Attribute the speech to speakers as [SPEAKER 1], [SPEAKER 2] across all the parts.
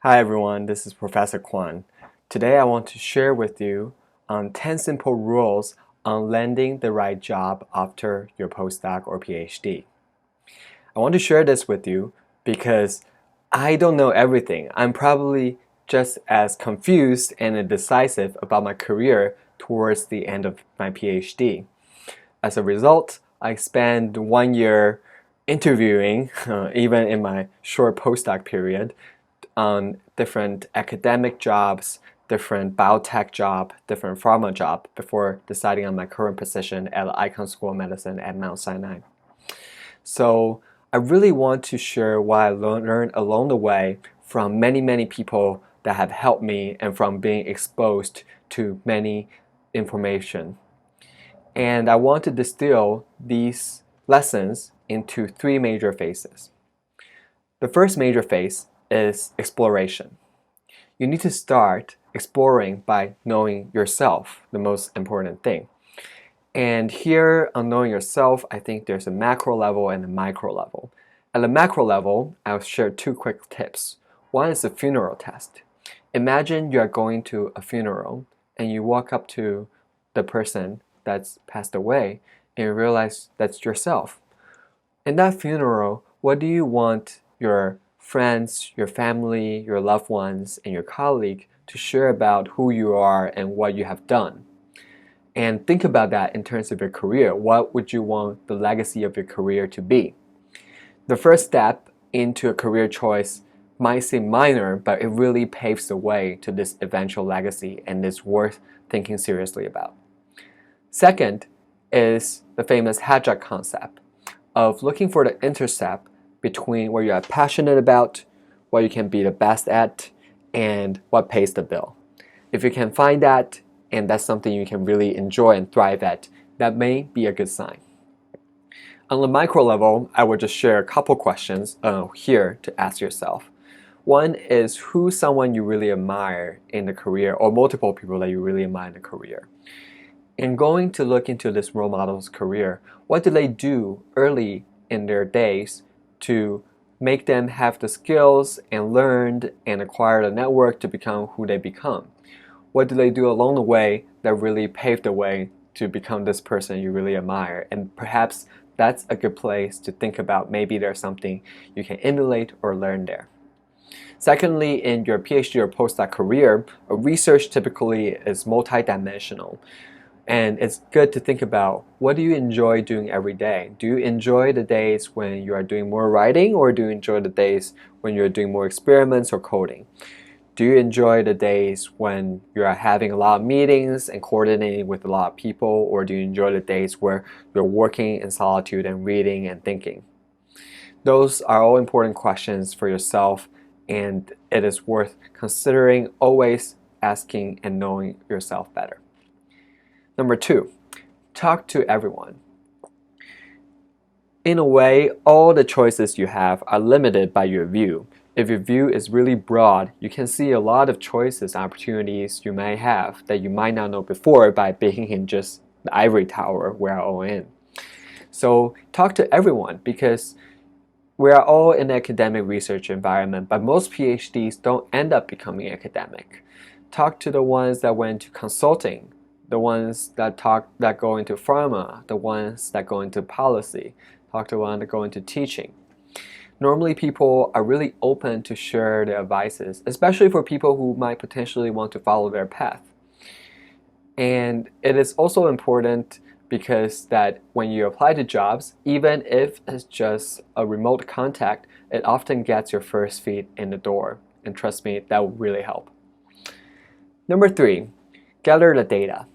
[SPEAKER 1] Hi everyone, this is Professor Kwan. Today I want to share with you on 10 simple rules on landing the right job after your postdoc or PhD. I want to share this with you because I don't know everything. I'm probably just as confused and indecisive about my career towards the end of my PhD. As a result, I spent 1 year interviewing, even in my short postdoc period, on different academic jobs, different biotech job, different pharma job before deciding on my current position at the Icahn School of Medicine at Mount Sinai. So I really want to share what I learned along the way from many people that have helped me and from being exposed to many information. And I want to distill these lessons into three major phases. The first major phase is exploration. You need to start exploring by knowing yourself, the most important thing. And here on knowing yourself, I think there's a macro level and a micro level. At the macro level, I'll share two quick tips. One is the funeral test. Imagine you are going to a funeral and you walk up to the person that's passed away and you realize that's yourself. In that funeral, what do you want your friends, your family, your loved ones, and your colleague to share about who you are and what you have done? And think about that in terms of your career. What would you want the legacy of your career to be? The first step into a career choice might seem minor, but it really paves the way to this eventual legacy and is worth thinking seriously about. Second is the famous Haddock concept of looking for the intercept between what you are passionate about, what you can be the best at, and what pays the bill. If you can find that, and that's something you can really enjoy and thrive at, that may be a good sign. On the micro level, I will just share a couple questions here to ask yourself. One is who's someone you really admire in the career, or multiple people that you really admire in the career. In going to look into this role model's career, what do they do early in their days to make them have the skills and learned and acquire the network to become who they become? What do they do along the way that really paved the way to become this person you really admire? And perhaps that's a good place to think about maybe there's something you can emulate or learn there. Secondly, in your PhD or postdoc career, research typically is multidimensional. And it's good to think about what do you enjoy doing every day? Do you enjoy the days when you are doing more writing, or do you enjoy the days when you're doing more experiments or coding? Do you enjoy the days when you are having a lot of meetings and coordinating with a lot of people, or do you enjoy the days where you're working in solitude and reading and thinking? Those are all important questions for yourself, and it is worth considering, always asking and knowing yourself better. Number two, talk to everyone. In a way, all the choices you have are limited by your view. If your view is really broad, you can see a lot of choices and opportunities you may have that you might not know before by being in just the ivory tower we're all in. So talk to everyone, because we are all in an academic research environment, but most PhDs don't end up becoming academic. Talk to the ones that went to consulting, the ones that go into pharma, the ones that go into policy, talk to the ones that go into teaching. Normally people are really open to share their advices, especially for people who might potentially want to follow their path. And it is also important because that when you apply to jobs, even if it's just a remote contact, it often gets your first feet in the door. And trust me, that will really help. Number three, gather the data.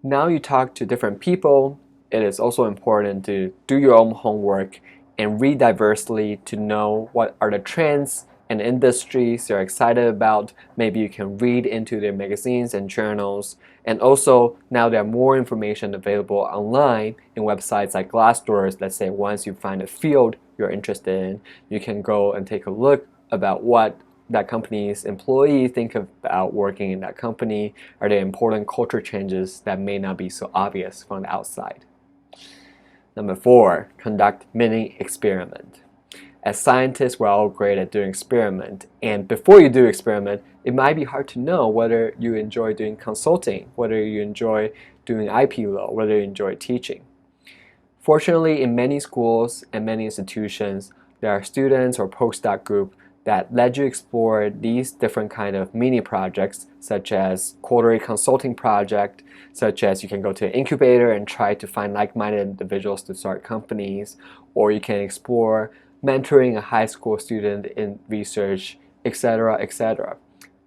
[SPEAKER 1] Now you talk to different people, it is also important to do your own homework and read diversely to know what are the trends and industries you're excited about. Maybe you can read into their magazines and journals. And also, now there are more information available online in websites like Glassdoor. Let's say once you find a field you're interested in, you can go and take a look about what that company's employees think about working in that company. Are there important culture changes that may not be so obvious from the outside? Number four, conduct mini experiment. As scientists, we're all great at doing experiment. And before you do experiment, it might be hard to know whether you enjoy doing consulting, whether you enjoy doing IP law, whether you enjoy teaching. Fortunately, in many schools and many institutions, there are students or postdoc group that let you explore these different kind of mini projects, such as quarterly consulting project, such as you can go to an incubator and try to find like-minded individuals to start companies, or you can explore mentoring a high school student in research, etc., etc.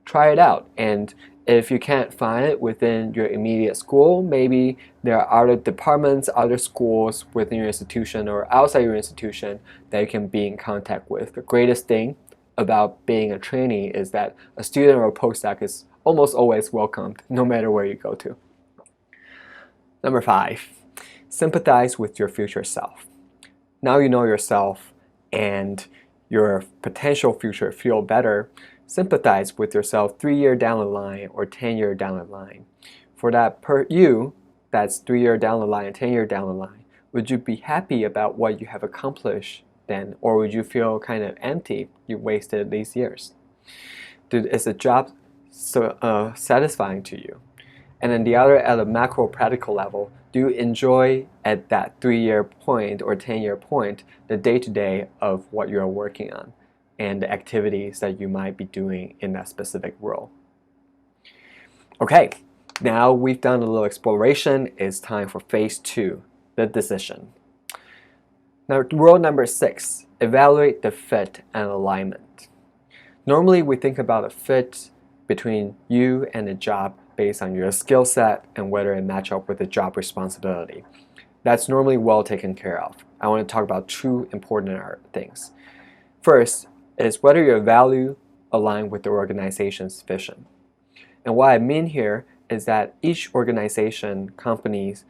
[SPEAKER 1] Try it out, and if you can't find it within your immediate school, maybe there are other departments, other schools within your institution or outside your institution that you can be in contact with. The greatest thing about being a trainee is that a student or a postdoc is almost always welcomed, no matter where you go to. Number 5, sympathize with your future self. Now you know yourself and your potential future feel better. Sympathize with yourself 3 years down the line or 10 years down the line. For that that's 3 years down the line and 10 years down the line, would you be happy about what you have accomplished then, or would you feel kind of empty? You wasted these years. Is the job satisfying to you? And then the other, at a macro practical level, do you enjoy at that 3-year point or 10-year point the day-to-day of what you're working on and the activities that you might be doing in that specific role? Okay, now we've done a little exploration. It's time for phase 2, the decision. Now, rule number 6, evaluate the fit and alignment. Normally, we think about a fit between you and the job based on your skill set and whether it matches up with the job responsibility. That's normally well taken care of. I want to talk about 2 important things. First is whether your value align with the organization's vision. And what I mean here is that each organization, companies,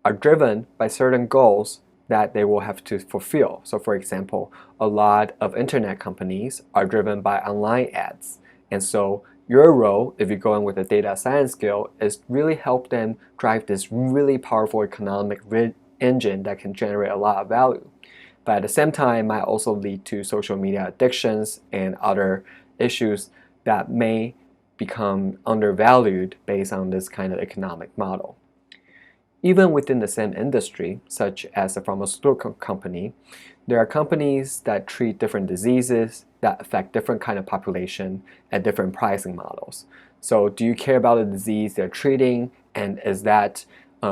[SPEAKER 1] are driven by certain goals that they will have to fulfill. So for example, a lot of internet companies are driven by online ads. And so your role, if you go in with a data science skill, is really help them drive this really powerful economic engine that can generate a lot of value. But at the same time, it might also lead to social media addictions and other issues that may become undervalued based on this kind of economic model. Even within the same industry, such as a pharmaceutical company, there are companies that treat different diseases that affect different kind of population at different pricing models. So do you care about the disease they're treating, and is that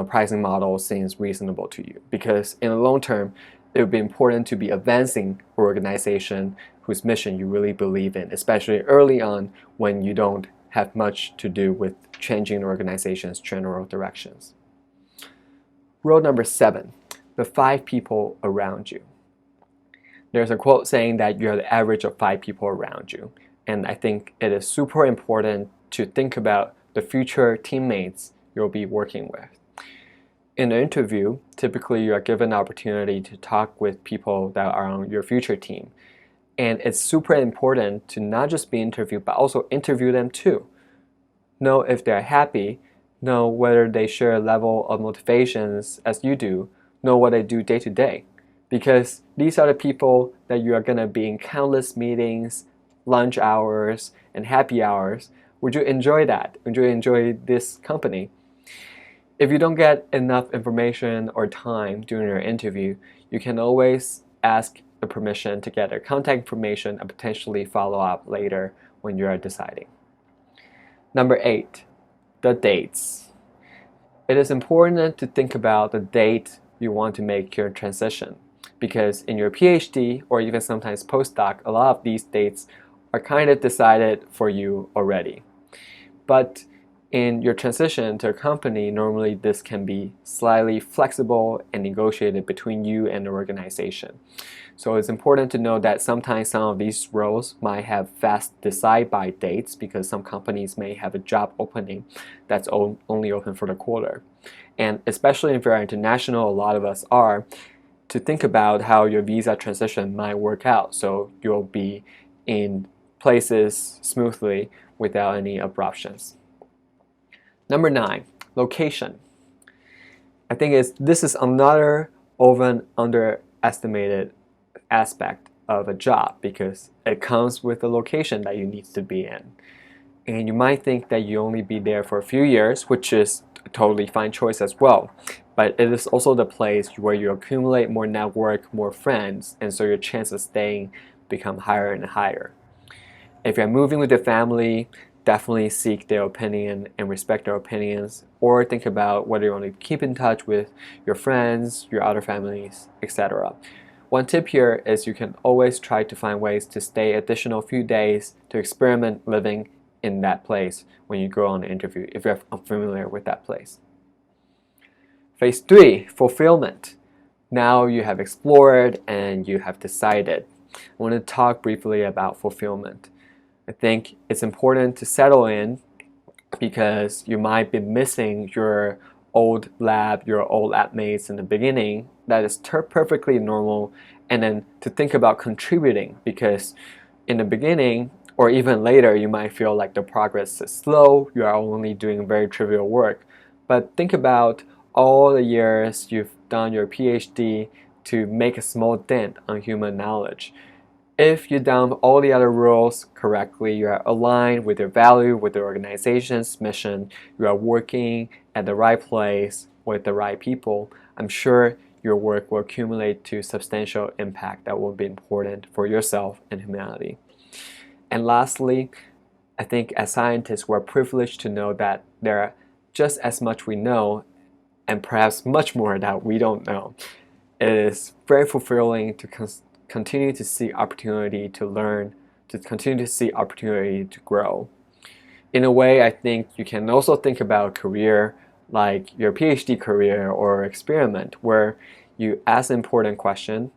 [SPEAKER 1] pricing model seems reasonable to you? Because in the long term, it would be important to be advancing an organization whose mission you really believe in, especially early on when you don't have much to do with changing the organization's general directions. Rule number 7, the 5 people around you. There's a quote saying that you're the average of 5 people around you. And I think it is super important to think about the future teammates you'll be working with. In an interview, typically you are given the opportunity to talk with people that are on your future team. And it's super important to not just be interviewed, but also interview them too. Know if they're happy, know whether they share a level of motivations as you do, know what they do day to day. Because these are the people that you are going to be in countless meetings, lunch hours, and happy hours. Would you enjoy that? Would you enjoy this company? If you don't get enough information or time during your interview, you can always ask the permission to get their contact information and potentially follow up later when you are deciding. Number 8, the dates. It is important to think about the date you want to make your transition, because in your PhD or even sometimes postdoc, a lot of these dates are kind of decided for you already. But in your transition to a company, normally this can be slightly flexible and negotiated between you and the organization. So it's important to know that sometimes some of these roles might have fast decide by dates because some companies may have a job opening that's only open for the quarter. And especially if you're international, a lot of us are, to think about how your visa transition might work out so you'll be in places smoothly without any abruptions. Number 9, location. This is another often underestimated aspect of a job because it comes with the location that you need to be in. And you might think that you only be there for a few years, which is a totally fine choice as well. But it is also the place where you accumulate more network, more friends, and so your chance of staying become higher and higher. If you're moving with your family, definitely seek their opinion and respect their opinions, or think about whether you want to keep in touch with your friends, your other families, etc. One tip here is you can always try to find ways to stay additional few days to experiment living in that place when you go on an interview, if you're unfamiliar with that place. Phase 3, fulfillment. Now you have explored and you have decided. I want to talk briefly about fulfillment. I think it's important to settle in because you might be missing your old lab, your old lab mates in the beginning. That is perfectly normal. And then to think about contributing, because in the beginning or even later you might feel like the progress is slow, you are only doing very trivial work. But think about all the years you've done your PhD to make a small dent on human knowledge. If you've done all the other roles correctly, you are aligned with your value, with the organization's mission, you are working at the right place with the right people, I'm sure your work will accumulate to substantial impact that will be important for yourself and humanity. And lastly, I think as scientists, we're privileged to know that there are just as much we know and perhaps much more that we don't know. It is very fulfilling to continue to see opportunity to learn, to continue to see opportunity to grow. In a way, I think you can also think about a career like your PhD career or experiment where you ask an important question,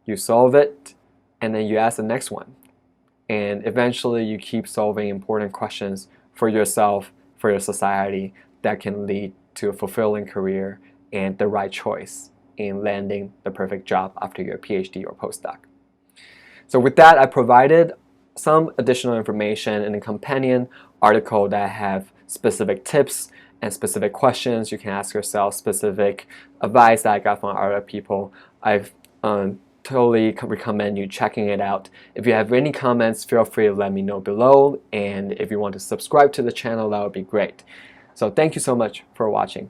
[SPEAKER 1] you solve it, and then you ask the next one. And eventually you keep solving important questions for yourself, for your society, that can lead to a fulfilling career and the right choice in landing the perfect job after your PhD or postdoc. So with that, I provided some additional information in a companion article that have specific tips and specific questions you can ask yourself, specific advice that I got from other people. I've totally recommend you checking it out. If you have any comments, feel free to let me know below, and if you want to subscribe to the channel, that would be great. So thank you so much for watching.